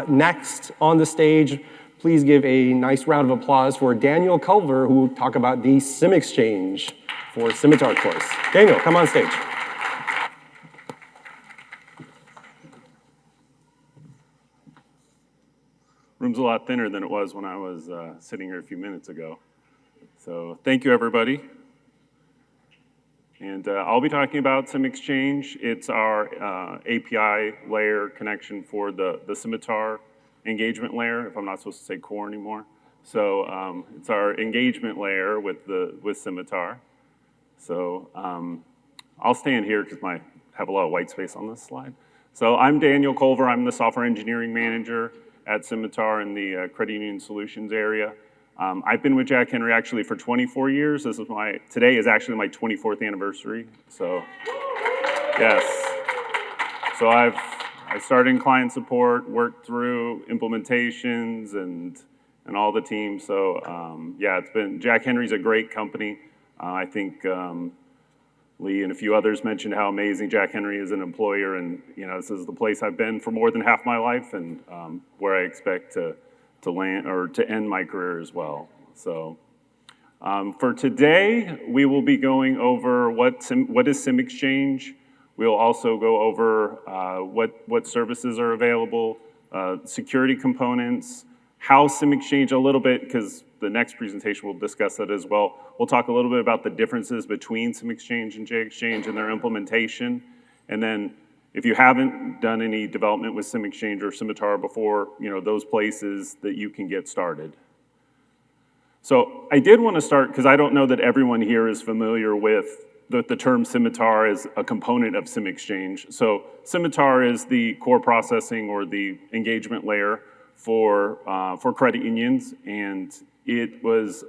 Next on the stage, please give a nice round of applause for Daniel Culver, who will talk about the SymXchange for Symitar course. Daniel, come on stage. Room's a lot thinner than it was when I was sitting here a few minutes ago. So thank you, everybody. And I'll be talking about SymXchange. It's our API layer connection for the Symitar engagement layer, if I'm not supposed to say core anymore. So it's our engagement layer with Symitar. So I'll stand here because I have a lot of white space on this slide. So I'm Daniel Culver. I'm the software engineering manager at Symitar in the credit union solutions area. I've been with Jack Henry actually for 24 years. Today is actually my 24th anniversary. So, yes. So I started in client support, worked through implementations and all the teams. So yeah, Jack Henry's a great company. I think Lee and a few others mentioned how amazing Jack Henry is an employer, and this is the place I've been for more than half my life, and where I expect to land or to end my career as well. So for today, we will be going over what is SymXchange. We'll also go over what services are available, security components, how SymXchange a little bit, because the next presentation will discuss that as well. We'll talk a little bit about the differences between SymXchange and JExchange and their implementation. And then if you haven't done any development with SymXchange or Symitar before, those places that you can get started. So I did want to start, because I don't know that everyone here is familiar with the term Symitar as a component of SymXchange. So Symitar is the core processing or the engagement layer for credit unions, and it was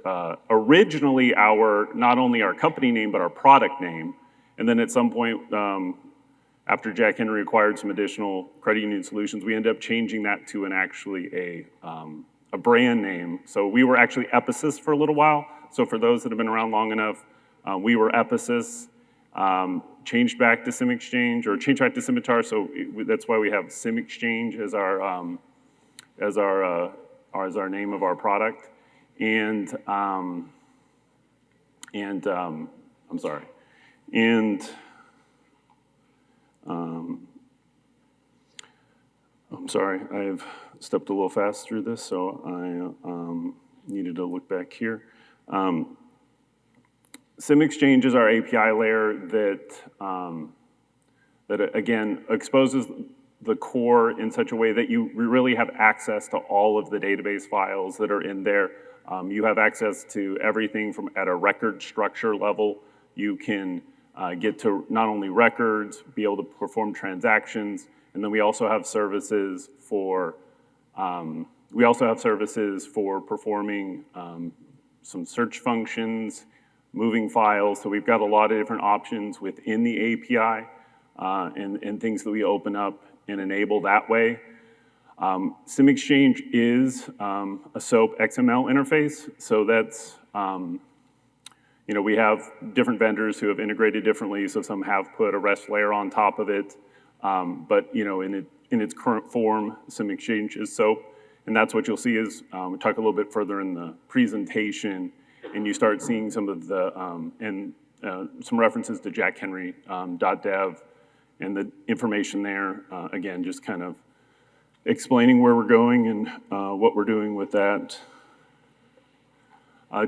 originally not only our company name, but our product name. And then at some point, after Jack Henry acquired some additional credit union solutions, we ended up changing that to a brand name. So we were actually Epicus for a little while. So for those that have been around long enough, we were Epicus, changed back to SymXchange, or changed back to Symitar. So that's why we have SymXchange as our name of our product. And I'm sorry. And I'm sorry, I've stepped a little fast through this, so I needed to look back here. SymXchange is our API layer that again exposes the core in such a way that you really have access to all of the database files that are in there. You have access to everything from at a record structure level. You can get to not only records, be able to perform transactions, and then we also have services for performing some search functions, moving files. So we've got a lot of different options within the API and things that we open up and enable that way. SymXchange is a SOAP XML interface, so that's we have different vendors who have integrated differently. So some have put a REST layer on top of it, but in its current form, SymXchange is SOAP, and that's what you'll see is we talk a little bit further in the presentation, and you start seeing some of the some references to Jack Henry .dev and the information there. Again, just kind of explaining where we're going and what we're doing with that.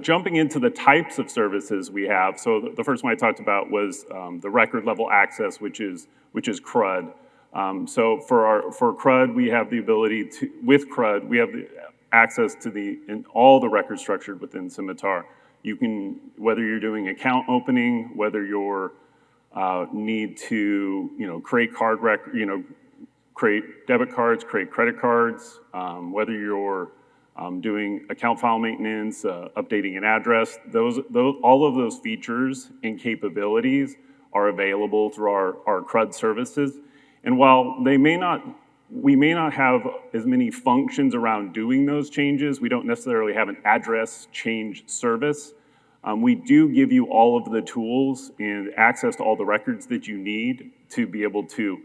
Jumping into the types of services we have. So the first one I talked about was the record level access, which is CRUD. So for CRUD, we have the ability to, with CRUD, we have the access to all the records structured within Symitar. You can, whether you're doing account opening, whether you're need to create create debit cards, create credit cards, whether you're doing account file maintenance, updating an address, all of those features and capabilities are available through our CRUD services. And while we may not have as many functions around doing those changes, we don't necessarily have an address change service. We do give you all of the tools and access to all the records that you need to be able to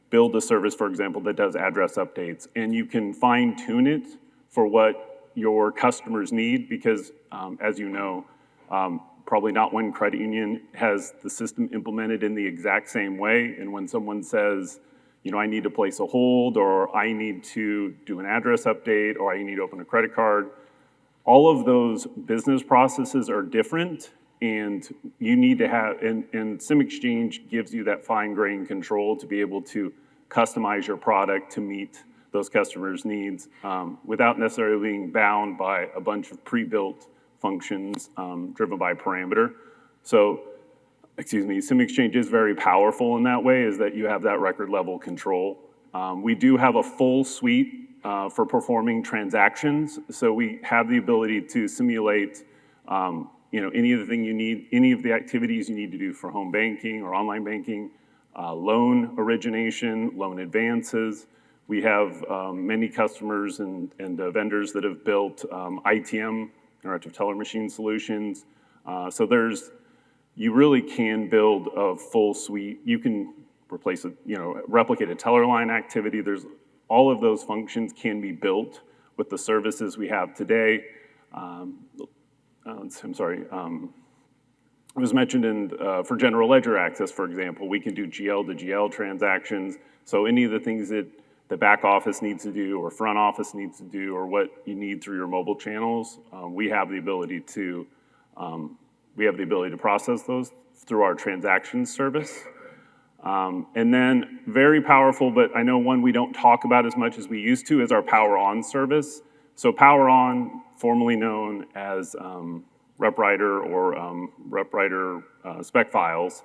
build a service, for example, that does address updates, and you can fine tune it for what your customers need because, as you know, probably not one credit union has the system implemented in the exact same way. And when someone says, you know, I need to place a hold, or I need to do an address update, or I need to open a credit card, all of those business processes are different, and you need to have, and SymXchange gives you that fine-grained control to be able to customize your product to meet those customers' needs without necessarily being bound by a bunch of pre-built functions driven by parameter. So, SymXchange is very powerful in that way, is that you have that record level control. We do have a full suite for performing transactions. So we have the ability to simulate any of the activities you need to do for home banking or online banking, loan origination, loan advances. We have many customers and vendors that have built ITM, interactive teller machine solutions. You really can build a full suite. You can replace replicate a teller line activity. All of those functions can be built with the services we have today. It was mentioned for general ledger access, for example, we can do GL to GL transactions. So any of the things that the back office needs to do or front office needs to do or what you need through your mobile channels, we have the ability to process those through our transactions service. And then very powerful, but I know one we don't talk about as much as we used to, is our Power On service. So Power On, formerly known as RepWriter or RepWriter spec files,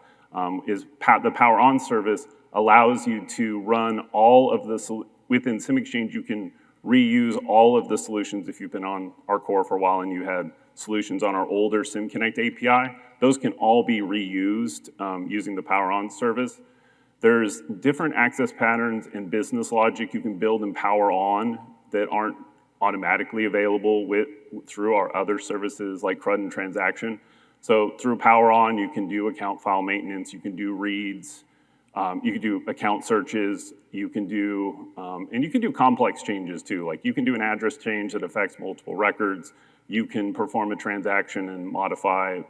is the Power On service allows you to run all of the, within SymXchange, you can reuse all of the solutions. If you've been on our core for a while and you had solutions on our older SymConnect API, those can all be reused using the Power On service. There's different access patterns and business logic you can build in Power On that aren't automatically available through our other services like CRUD and transaction. So through Power On, you can do account file maintenance, you can do reads, you can do account searches, you can do complex changes too. Like you can do an address change that affects multiple records. You can perform a transaction and modify,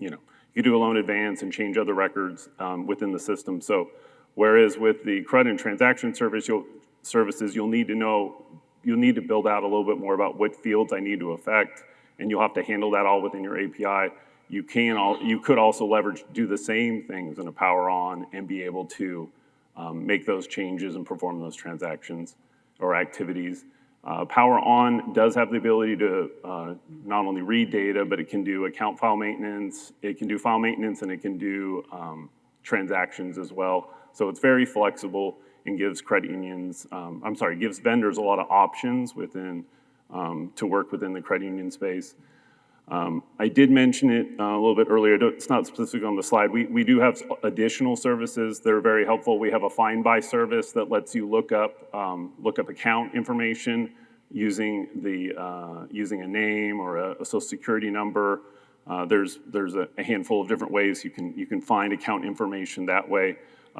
you do a loan advance and change other records within the system. So whereas with the CRUD and transaction services, you'll need to build out a little bit more about what fields I need to affect, and you'll have to handle that all within your API. You could also do the same things in a Power On and be able to make those changes and perform those transactions or activities. Power On does have the ability to not only read data, but it can do account file maintenance, it can do file maintenance, and it can do transactions as well. So it's very flexible and gives gives vendors a lot of options within to work within the credit union space. I did mention it a little bit earlier. It's not specific on the slide. We do have additional services that are very helpful. We have a find by service that lets you look up account information using a name or a social security number. There's a handful of different ways you can find account information that way.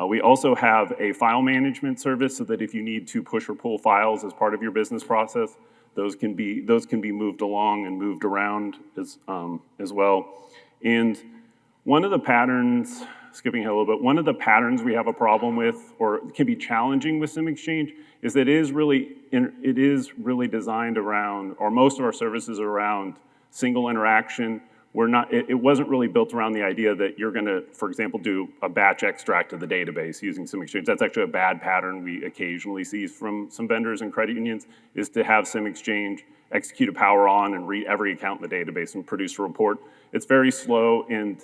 We also have a file management service so that if you need to push or pull files as part of your business process, those can be moved along and moved around as well. And one of the patterns, skipping ahead a little bit, one of the patterns we have a problem with or can be challenging with SymXchange is that it is really designed around, or most of our services are around single interaction. It wasn't really built around the idea that you're gonna, for example, do a batch extract of the database using SymXchange. That's actually a bad pattern we occasionally see from some vendors and credit unions, is to have SymXchange execute a Power On and read every account in the database and produce a report. It's very slow, and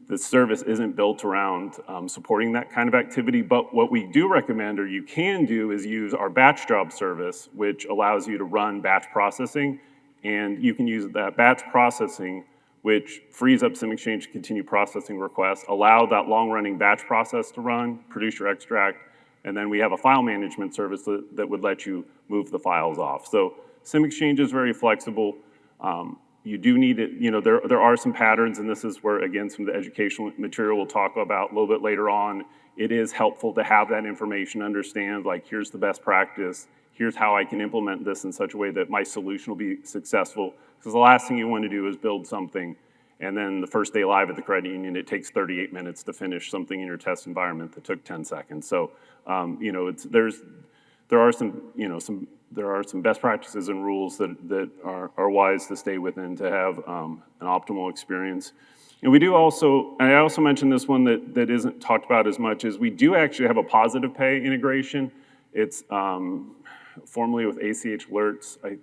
the service isn't built around supporting that kind of activity. But what we do recommend, or you can do, is use our batch job service, which allows you to run batch processing. And you can use that batch processing, which frees up SymXchange to continue processing requests, allow that long-running batch process to run, produce your extract, and then we have a file management service that would let you move the files off. So SymXchange is very flexible. you do need it, there are some patterns, and this is where, again, some of the educational material we'll talk about a little bit later on. It is helpful to have that information, understand, like, here's the best practice, here's how I can implement this in such a way that my solution will be successful. Because the last thing you want to do is build something, and then the first day live at the credit union, it takes 38 minutes to finish something in your test environment that took 10 seconds. So, there are some best practices and rules that are wise to stay within to have an optimal experience. And we do also, and I also mentioned this one that isn't talked about as much, is we do actually have a positive pay integration. It's formerly with ACH Alerts. I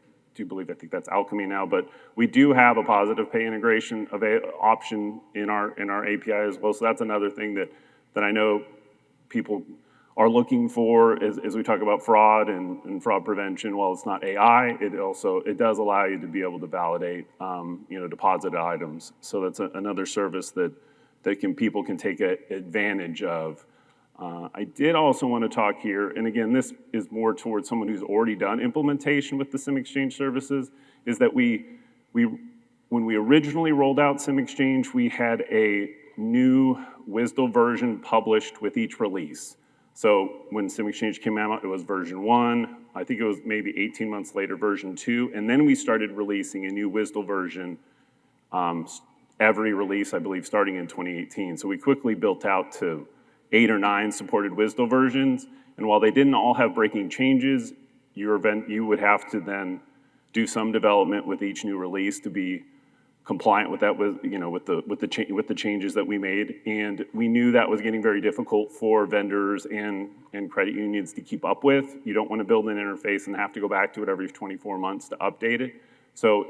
think that's Alchemy now, but we do have a positive pay integration option in our API as well. So that's another thing that I know people are looking for as we talk about fraud and fraud prevention. While it's not AI, it does allow you to be able to validate deposit items. So that's another service that people can take advantage of. I did also want to talk here, and again, this is more towards someone who's already done implementation with the SymXchange services, is that when we originally rolled out SymXchange, we had a new WSDL version published with each release. So when SymXchange came out, it was version 1. I think it was maybe 18 months later, version 2. And then we started releasing a new WSDL version every release, I believe, starting in 2018. So we quickly built out to 8 or 9 supported WSDL versions. And while they didn't all have breaking changes, you would have to then do some development with each new release to be compliant with that, with the changes that we made. And we knew that was getting very difficult for vendors and credit unions to keep up with. You don't want to build an interface and have to go back to it every 24 months to update it. So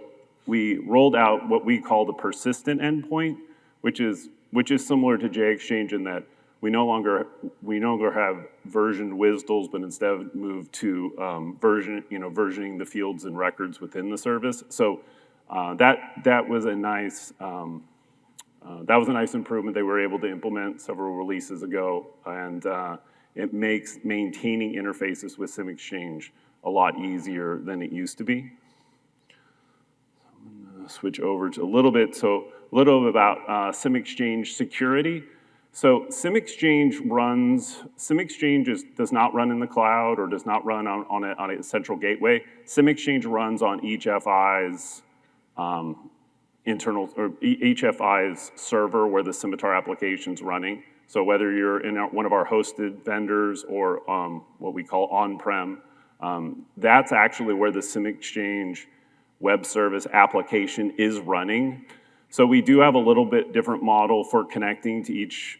we rolled out what we call the persistent endpoint, which is similar to JExchange in that we no longer have versioned WSDLs, but instead moved to versioning the fields and records within the service. So that was a nice improvement they were able to implement several releases ago, and it makes maintaining interfaces with SymXchange a lot easier than it used to be. I'm going to switch over to a little bit about SymXchange security. So SymXchange does not run in the cloud or does not run on a central gateway. SymXchange runs on each FI's each FI's server where the Symitar application's running. So whether you're in one of our hosted vendors or what we call on-prem, that's actually where the SymXchange web service application is running. So we do have a little bit different model for connecting to each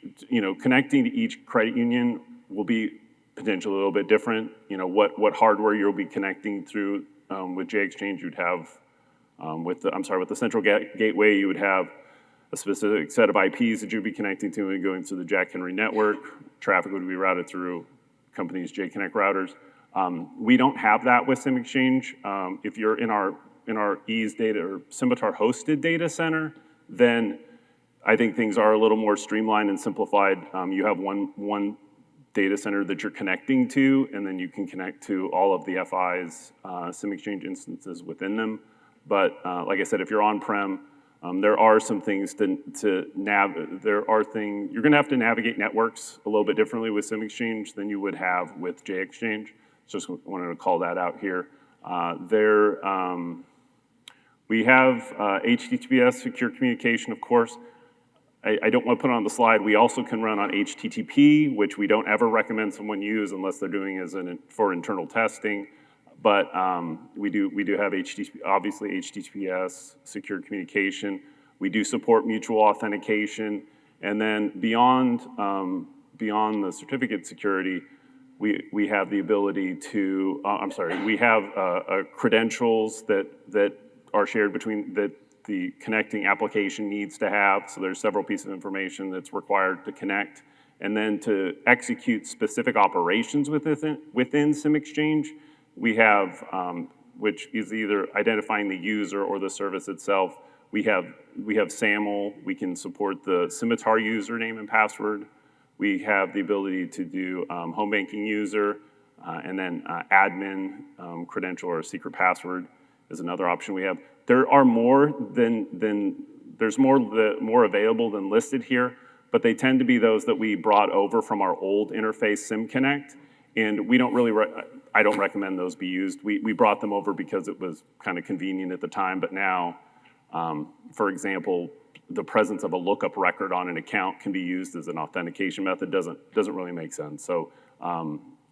credit union will be potentially a little bit different. What hardware you'll be connecting through with JExchange, you'd have with the central gateway, you would have a specific set of IPs that you'd be connecting to and going through the Jack Henry network. Traffic would be routed through companies' JConnect routers. We don't have that with SymXchange. If you're in our Ease data or Symitar hosted data center, then I think things are a little more streamlined and simplified. You have one data center that you're connecting to, and then you can connect to all of the FI's SymXchange instances within them. But like I said, if you're on-prem, there are some things you're going to have to navigate networks a little bit differently with SymXchange than you would have with JExchange. Just wanted to call that out here. We have HTTPS secure communication, of course. I don't want to put it on the slide. We also can run on HTTP, which we don't ever recommend someone use unless they're doing it for internal testing. But we do have obviously HTTPS secure communication. We do support mutual authentication, and then beyond the certificate security, we have the ability to. We have credentials that are shared between that the connecting application needs to have. So there's several pieces of information that's required to connect, and then to execute specific operations within SymXchange. We have, which is either identifying the user or the service itself. We have SAML. We can support the Symitar username and password. We have the ability to do home banking user, and then admin credential or secret password. is another option we have. There are more there's more available than listed here, but they tend to be those that we brought over from our old interface SymConnect, and we don't really, I don't recommend those be used. We brought them over because it was kind of convenient at the time, but now, for example, the presence of a lookup record on an account can be used as an authentication method. Doesn't really make sense. So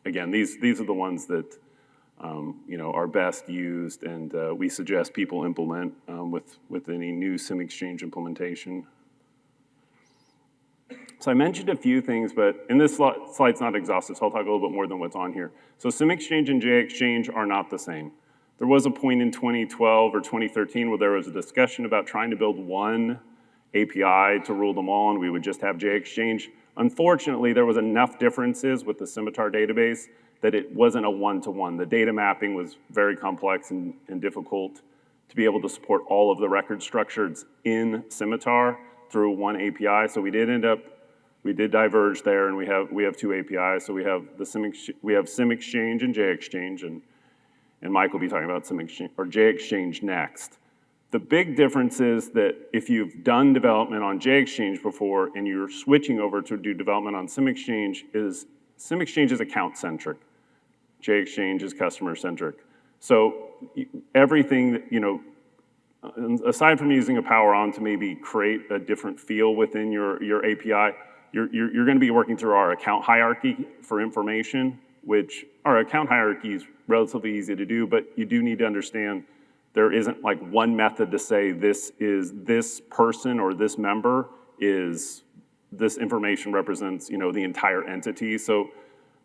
again, these are the ones that are best used, and we suggest people implement with any new SymXchange implementation. So I mentioned a few things, but in this slide's not exhaustive, so I'll talk a little bit more than what's on here. So SymXchange and JExchange are not the same. There was a point in 2012 or 2013 where there was a discussion about trying to build one API to rule them all, and we would just have JExchange. Unfortunately, there was enough differences with the Symitar database that it wasn't a one-to-one. The data mapping was very complex and difficult to be able to support all of the record structures in Symitar through one API. So we did diverge there, and we have two APIs. So we have SymXchange and JExchange, and Mike will be talking about SymXchange or JExchange next. The big difference is that if you've done development on JExchange before and you're switching over to do development on SymXchange is account-centric. JExchange is customer-centric. So everything that, aside from using a power on to maybe create a different feel within your API, you're going to be working through our account hierarchy for information, which our account hierarchy is relatively easy to do, but you do need to understand there isn't like one method to say this person or this member is, this information represents, the entire entity. So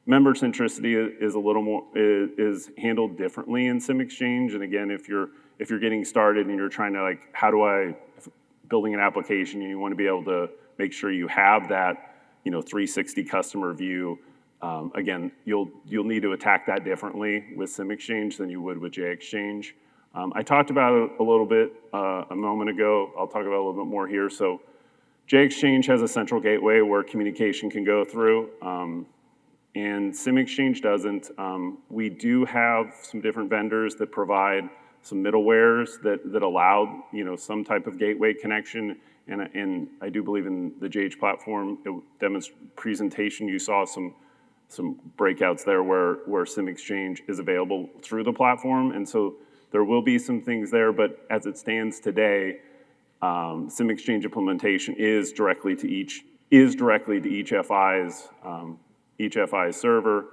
member centricity is a little more, is handled differently in SymXchange. And again, if you're getting started and you're trying to building an application and you want to be able to make sure you have that, 360 customer view, again, you'll need to attack that differently with SymXchange than you would with JExchange. I talked about it a little bit a moment ago. I'll talk about it a little bit more here. So JExchange has a central gateway where communication can go through, and SymXchange doesn't. We do have some different vendors that provide some middlewares that allow some type of gateway connection, and I do believe in the JH platform presentation you saw some breakouts there where SymXchange is available through the platform, and so there will be some things there, but as it stands today, SymXchange implementation is directly to each FI's server,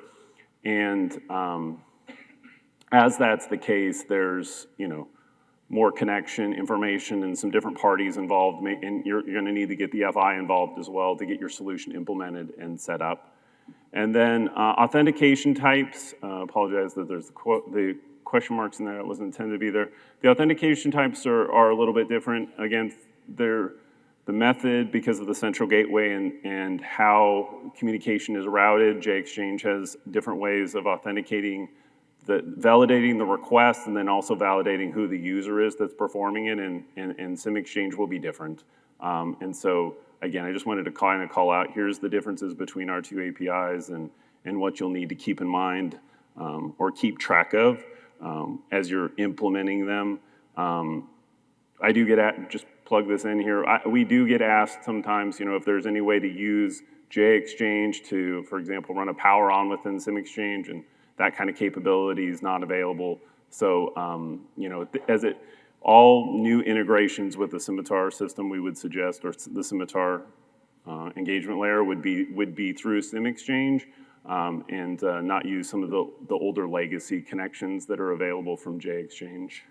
and as that's the case, there's more connection information and some different parties involved, and you're going to need to get the FI involved as well to get your solution implemented and set up. And then authentication types. Apologize that there's the question marks in there. That wasn't intended to be there. The authentication types are a little bit different. Again, they're the method because of the central gateway and how communication is routed. JExchange has different ways of authenticating, validating the request, and then also validating who the user is that's performing it, and SymXchange will be different. And so, again, I just wanted to kind of call out, here's the differences between our two APIs and what you'll need to keep in mind or keep track of as you're implementing them. I do just plug this in here. We do get asked sometimes, if there's any way to use JExchange to, for example, run a power on within SymXchange, and that kind of capability is not available. So, all new integrations with the Symitar system, we would suggest, or the Symitar engagement layer would be through SymXchange, and not use some of the older legacy connections that are available from JExchange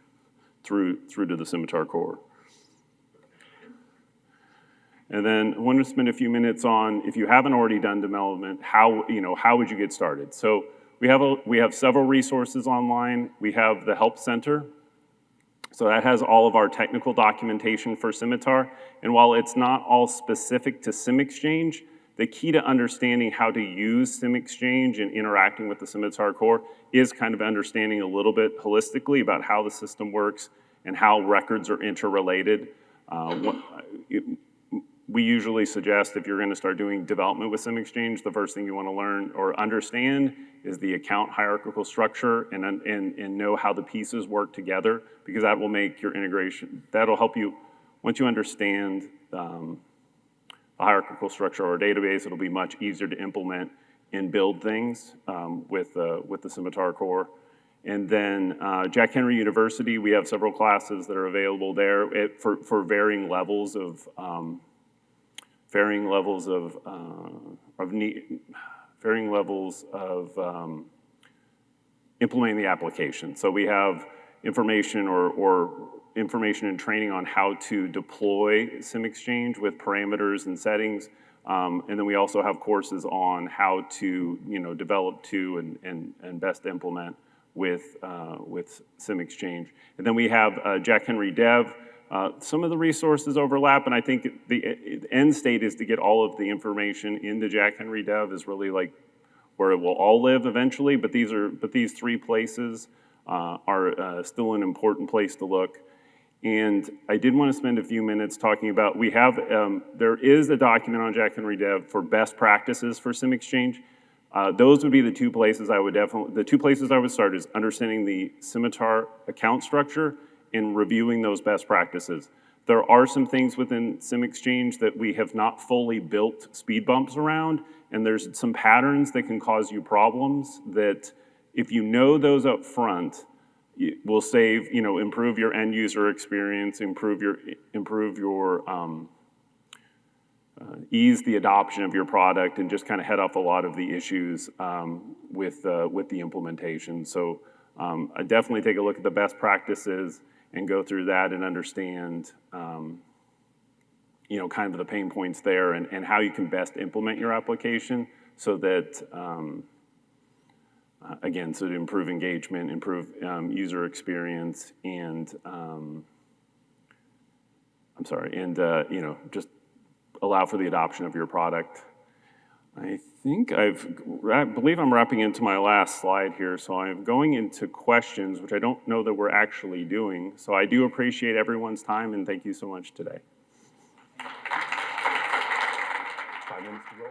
through to the Symitar core. And then I want to spend a few minutes on, if you haven't already done development, how would you get started? So we have several resources online. We have the Help Center. So that has all of our technical documentation for Symitar. And while it's not all specific to SymXchange, the key to understanding how to use SymXchange and interacting with the Symitar core is kind of understanding a little bit holistically about how the system works and how records are interrelated. we usually suggest if you're going to start doing development with SymXchange, the first thing you want to learn or understand is the account hierarchical structure and know how the pieces work together, because that will make your integration, that'll help you, once you understand the hierarchical structure or database, it'll be much easier to implement and build things with the Symitar core. And then Jack Henry University, we have several classes that are available there for varying levels of implementing the application. So we have information or information and training on how to deploy SymXchange with parameters and settings. And then we also have courses on how to develop to and best implement with SymXchange. And then we have Jack Henry Dev. Some of the resources overlap, and I think the end state is to get all of the information into Jack Henry Dev is really like where it will all live eventually. But these three places are still an important place to look. And I did want to spend a few minutes talking about, we have, there is a document on Jack Henry Dev for best practices for SymXchange. Those would be the two places I would start is understanding the Symitar account structure and reviewing those best practices. There are some things within SymXchange that we have not fully built speed bumps around, and there's some patterns that can cause you problems that if you know those up front, will save, improve your end user experience, improve your ease the adoption of your product, and just kind of head off a lot of the issues with the implementation. So I definitely take a look at the best practices and go through that and understand, kind of the pain points there and how you can best implement your application so that. Again, so to improve engagement, improve user experience, and just allow for the adoption of your product. I believe I'm wrapping into my last slide here, so I'm going into questions, which I don't know that we're actually doing. So I do appreciate everyone's time, and thank you so much today. 5 minutes to go.